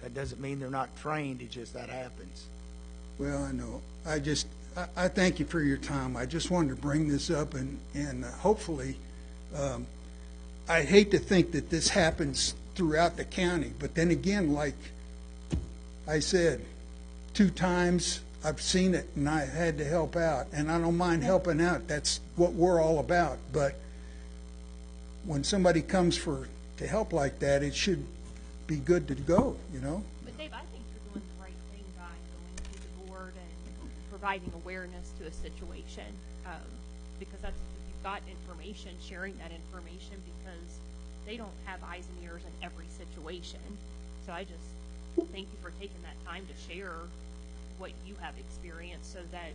that doesn't mean they're not trained. It just that happens. well, I know. I thank you for your time. I just wanted to bring this up, and hopefully, I hate to think that this happens throughout the county, but then again, like I said, 2 times I've seen it and I had to help out, and I don't mind helping out. That's what we're all about. But when somebody comes to help like that, it should be good to go, But Dave, I think you're doing the right thing by going to the board and providing awareness to a situation, because that's, if you've got information, sharing that information, because they don't have eyes and ears in every situation. So I just thank you for taking that time to share what you have experienced so that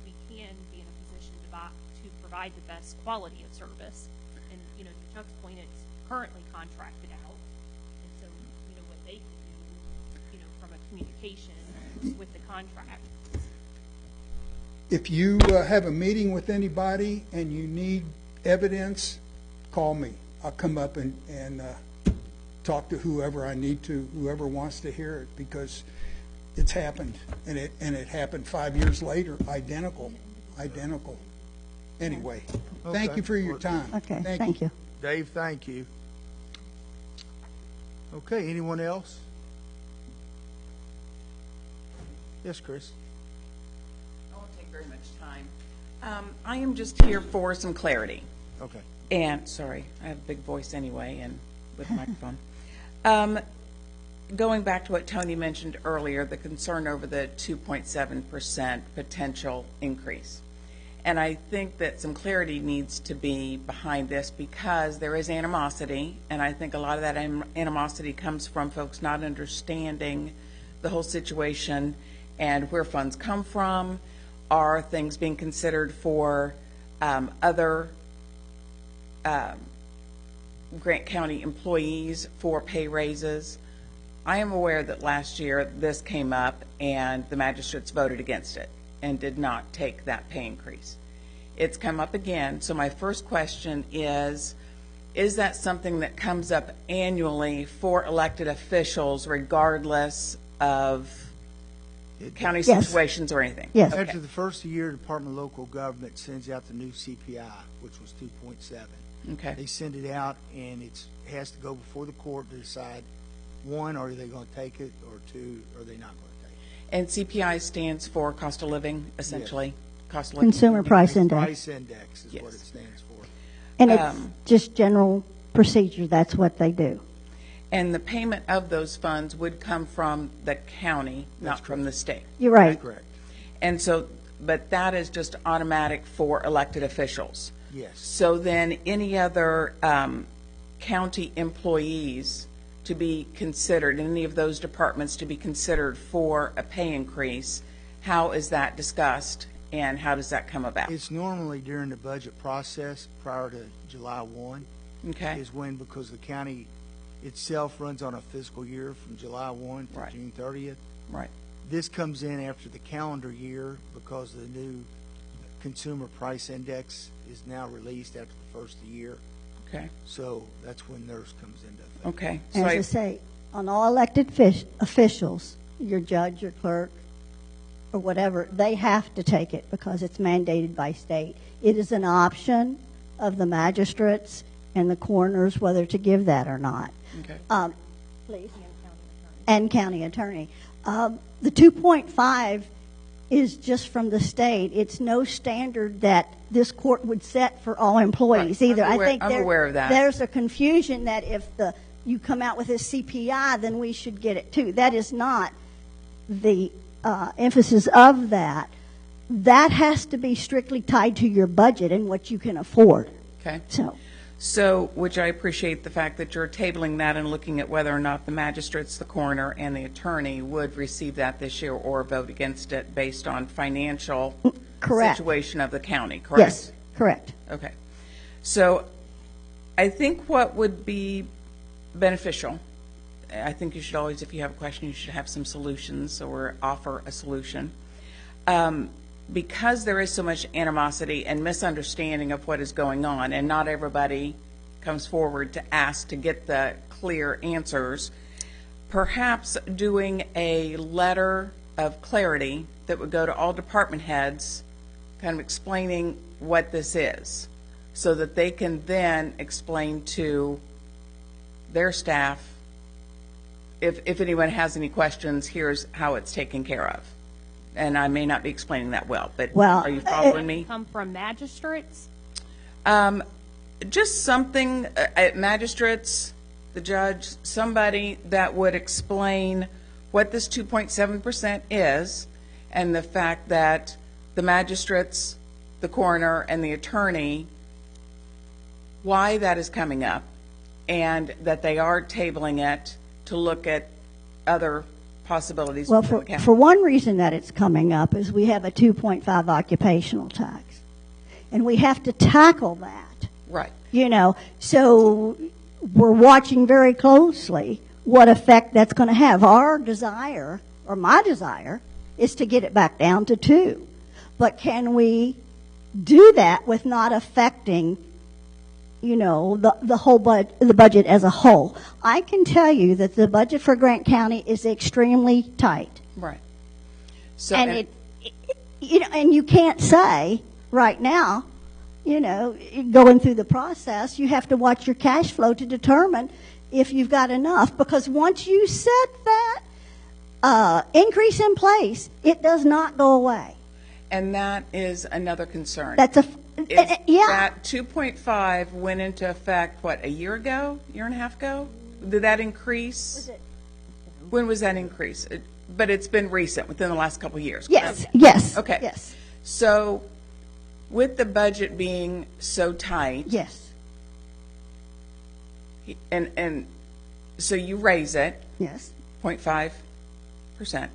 we can be in a position to provide the best quality of service. And, you know, to Chuck's point, it's currently contracted out. And so, you know, what they can do, you know, from a communication with the contract. If you have a meeting with anybody and you need evidence, call me. I'll come up and talk to whoever I need to, whoever wants to hear it, because it's happened, and it happened 5 years later, identical. Anyway, thank Okay. you for your time. Okay, thank you. Dave, thank you. Okay, anyone else? Yes, Chris. I won't take very much time. I am just here for some clarity. Okay. And, sorry, I have a big voice anyway and with a microphone. Going back to what Tony mentioned earlier, the concern over the 2.7% potential increase. And I think that some clarity needs to be behind this because there is animosity, and I think a lot of that animosity comes from folks not understanding the whole situation and where funds come from. Are things being considered for other Grant County employees for pay raises? I am aware that last year this came up and the magistrates voted against it and did not take that pay increase. It's come up again. So my first question is that something that comes up annually for elected officials regardless of county Yes. situations or anything? Yes. After the first year, Department of Local Government sends out the new CPI, which was 2.7. Okay. They send it out, and it has to go before the court to decide, one, are they going to take it, or two, are they not going to take it? And CPI stands for cost of living, essentially? Cost of living. Consumer Price Index. Price index is what Yes. it stands for. And it's just general procedure. That's what they do. And the payment of those funds would come from the county, not That's from the state. You're right. Correct. And so, but that is just automatic for elected officials. Yes. So then any other county employees to be considered, any of those departments to be considered for a pay increase, how is that discussed and how does that come about? It's normally during the budget process prior to July 1 Okay, is when, because the county itself runs on a fiscal year from July 1 to Right. June 30th. right. This comes in after the calendar year because the new Consumer Price Index is now released after the first of the year. Okay, So that's when theirs comes into effect. okay. As So I say, on all elected officials, your judge, your clerk, or whatever, they have to take it because it's mandated by state. It is an option of the magistrates and the coroners whether to give that or not. Okay. Please. And county attorney. The 2.5 is just from the state. It's no standard that this court would set for all employees Right. either. I'm I think aware of that. There's a confusion that if you come out with a CPI, then we should get it too. That is not the emphasis of that. That has to be strictly tied to your budget and what you can afford. Okay. So, Which I appreciate the fact that you're tabling that and looking at whether or not the magistrates, the coroner, and the attorney would receive that this year or vote against it based on financial correct. situation of the county, correct? Yes, correct. Okay. So I think what would be beneficial, I think you should always, if you have a question, you should have some solutions or offer a solution. Because there is so much animosity and misunderstanding of what is going on, and not everybody comes forward to ask to get the clear answers, perhaps doing a letter of clarity that would go to all department heads, kind of explaining what this is, so that they can then explain to their staff, if anyone has any questions, here's how it's taken care of. And I may not be explaining that well, but are you following me? Come from magistrates? Just something, magistrates, the judge, somebody that would explain what this 2.7% is and the fact that the magistrates, the coroner, and the attorney, why that is coming up, and that they are tabling it to look at other possibilities Well, within the county. for one reason that it's coming up is we have a 2.5 occupational tax, and we have to tackle that. Right. You know, so we're watching very closely what effect that's going to have. Our desire, or my desire, is to get it back down to 2. But can we do that with not affecting, you know, the whole the budget as a whole? I can tell you that the budget for Grant County is extremely tight. Right. So, And you know, and you can't say right now, you know, going through the process, you have to watch your cash flow to determine if you've got enough, because once you set that increase in place, it does not go away. and that is another concern. That's Is yeah. That 2.5 went into effect, what, a year ago, year and a half ago? Did that increase? When was that increase? But it's been recent, within the last couple of years. Yes, correct? yes. Okay. Yes, So with the budget being so tight, yes, and so you raise it yes. 0.5%.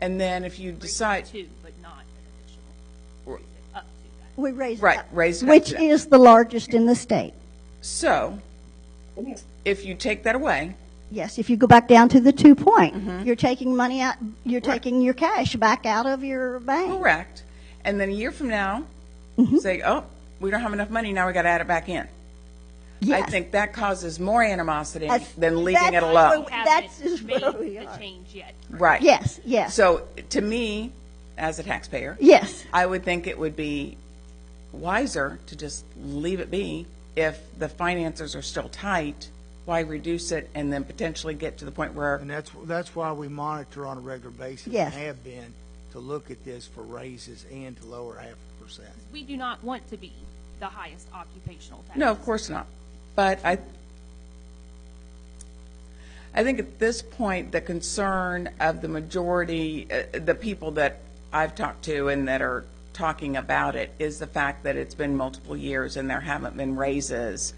And then if you decide, 2, but not an additional. Raise it up to that. We raised Right, it up, raise it up which to that. is the largest in the state. so if you take that away, Yes, if you go back down to the 2 point, Mm-hmm. you're taking money out, you're taking your cash back out of your bank. correct, and then a year from now, Mm-hmm. say, oh, we don't have enough money, now we got to add it back in. I Yes. think that causes more animosity That's- than leaving it that's alone. what- Haven't That's made where we the are. change yet. Right. Yes, yes, So to me, as a taxpayer, yes. I would think it would be wiser to just leave it be. If the finances are still tight, why reduce it and then potentially get to the point where, And that's why we monitor on a regular basis. Yes. And have been, to look at this for raises and to lower 0.5%. We do not want to be the highest occupational tax. no, of course not. But I think at this point, the concern of the majority, the people that I've talked to and that are talking about it, is the fact that it's been multiple years and there haven't been raises.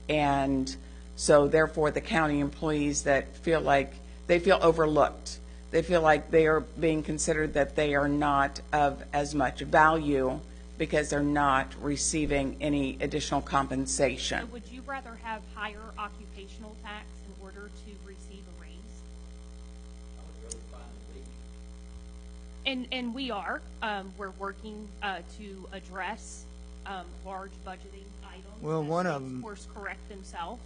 And so therefore, the county employees that feel like they feel overlooked, they feel like they are being considered that they are not of as much value because they're not receiving any additional So compensation. would you rather have higher occupational tax in order to receive a raise? And we are. We're working to address large budgeting items. Well, as one of states them- course correct themselves.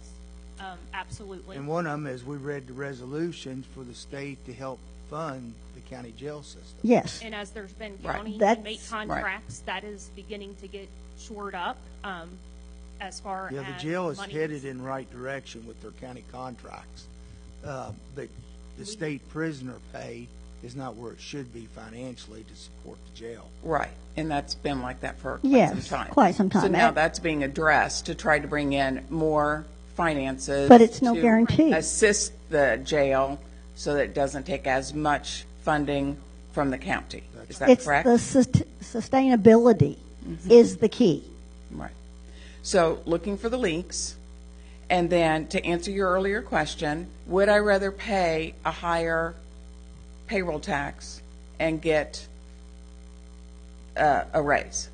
Absolutely. And one of them is we read the resolutions for the state to help fund the county jail system. Yes. And as there's been Right. county That's- inmate contracts, that is beginning to get shored up as far Yeah, as the jail is money headed in the right direction with their county contracts. But the state prisoner pay is not where it should be financially to support the jail. Right, and that's been like that for quite Yes, some time. quite some time. So now And- that's being addressed to try to bring in more finances. But it's no to guarantee. Assist the jail so that it doesn't take as much funding from the county. Is that It's correct? the sustainability is the key. Right. So looking for the leaks, and then to answer your earlier question, would I rather pay a higher payroll tax and get a raise?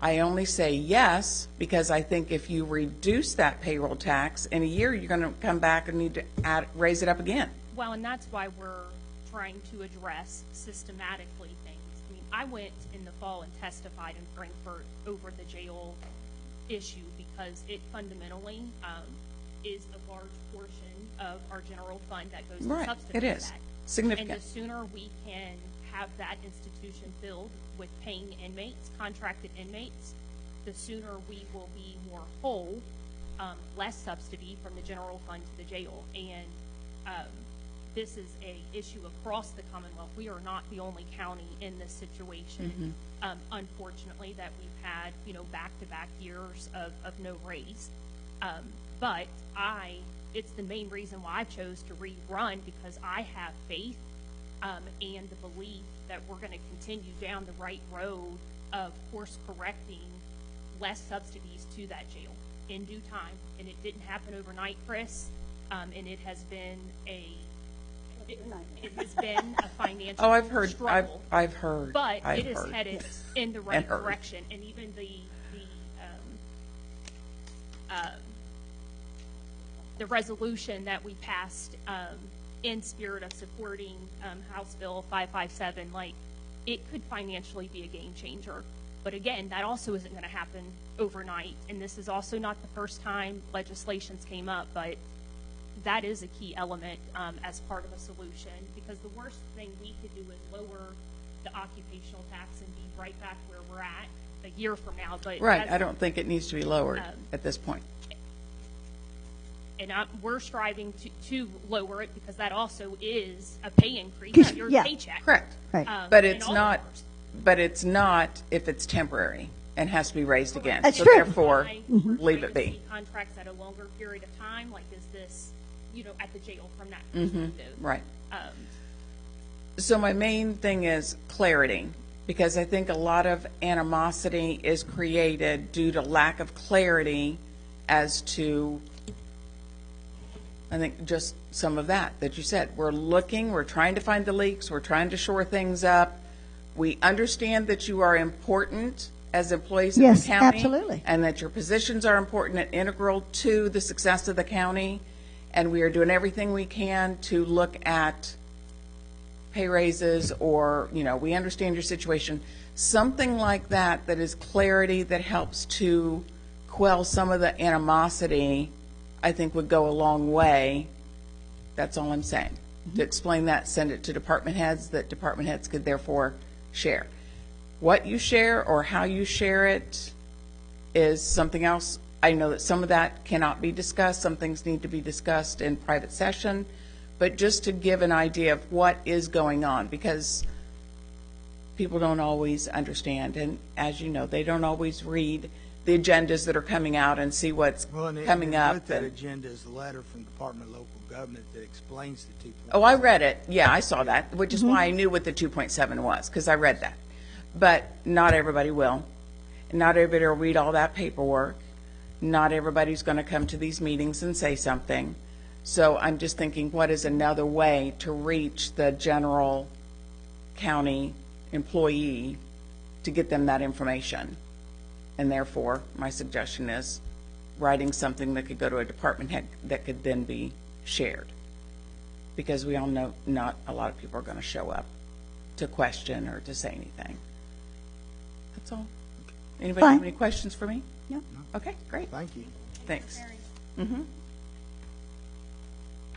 I only say yes because I think if you reduce that payroll tax in a year, you're going to come back and need to raise it up again. Well, and that's why we're trying to address systematically things. I mean, I went in the fall and testified in Frankfurt over the jail issue because it fundamentally is a large portion of our general fund that goes to Right, subsidize it is. that. Significant. And the sooner we can have that institution filled with paying inmates, contracted inmates, the sooner we will be more whole, less subsidy from the general fund to the jail. And this is a issue across the Commonwealth. We are not the only county in this situation, unfortunately, that we've had, back-to-back years of no raise. But it's the main reason why I chose to rerun, because I have faith and the belief that we're going to continue down the right road of course correcting less subsidies to that jail. in due time, and it didn't happen overnight, Chris, and it has been it has been a financial Oh, I've heard, struggle. I've heard. But I've it is heard. headed in the right heard. direction, and even the resolution that we passed in spirit of supporting House Bill 557, like, it could financially be a game changer. But again, that also isn't going to happen overnight, and this is also not the first time legislations came up, but that is a key element as part of a solution, because the worst thing we could do is lower the occupational tax and be right back where we're at a year from now. But Right, I don't think it needs to be lowered at this point. And we're striving to lower it, because that also is a pay increase on your Yeah. paycheck. Correct. Right. But in it's all not, numbers. but it's not if it's temporary and has to be raised again. That's So true. therefore, We're leave trying it to be. see contracts at a longer period of time, like, is this, at the jail from that Mm-hmm. perspective. Right. So my main thing is clarity, because I think a lot of animosity is created due to lack of clarity as to, I think, just some of that you said. We're trying to find the leaks, we're trying to shore things up. We understand that you are important as employees of Yes, the county. absolutely. And that your positions are important and integral to the success of the county. And we are doing everything we can to look at pay raises, or, we understand your situation. Something like that is clarity that helps to quell some of the animosity, I think would go a long way. That's all I'm saying. To explain that, send it to department heads, that department heads could therefore share. What you share or how you share it is something else. I know that some of that cannot be discussed. Some things need to be discussed in private session. But just to give an idea of what is going on, because people don't always understand. And as you know, they don't always read the agendas that are coming out and see what's coming up. With that agenda is a letter from Department of Local Government that explains the 2.7. Oh, I read it. Yeah, I saw that, which is why I knew what the 2.7 was, because I read that. But not everybody will. Not everybody will read all that paperwork. Not everybody's going to come to these meetings and say something. So I'm just thinking, what is another way to reach the general county employee to get them that information? And therefore, my suggestion is writing something that could go to a department head that could then be shared. Because we all know not a lot of people are going to show up to question or to say anything. That's all. Anybody Fine. have any questions for me? No. Okay, great. Thank you. Thanks.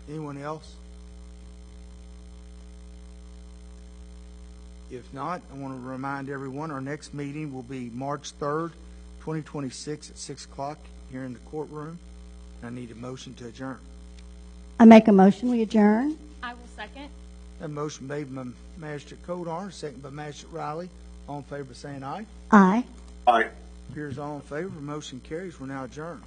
Anyone else? If not, I want to remind everyone, our next meeting will be March 3rd, 2026 at 6 o'clock here in the courtroom. I need a motion to adjourn. I make a motion, we adjourn. I will second. That motion made by Magistrate Codar, second by Magistrate Riley. All in favor of saying aye. Aye. Aye. Appears all in favor. Motion carries. We're now adjourned.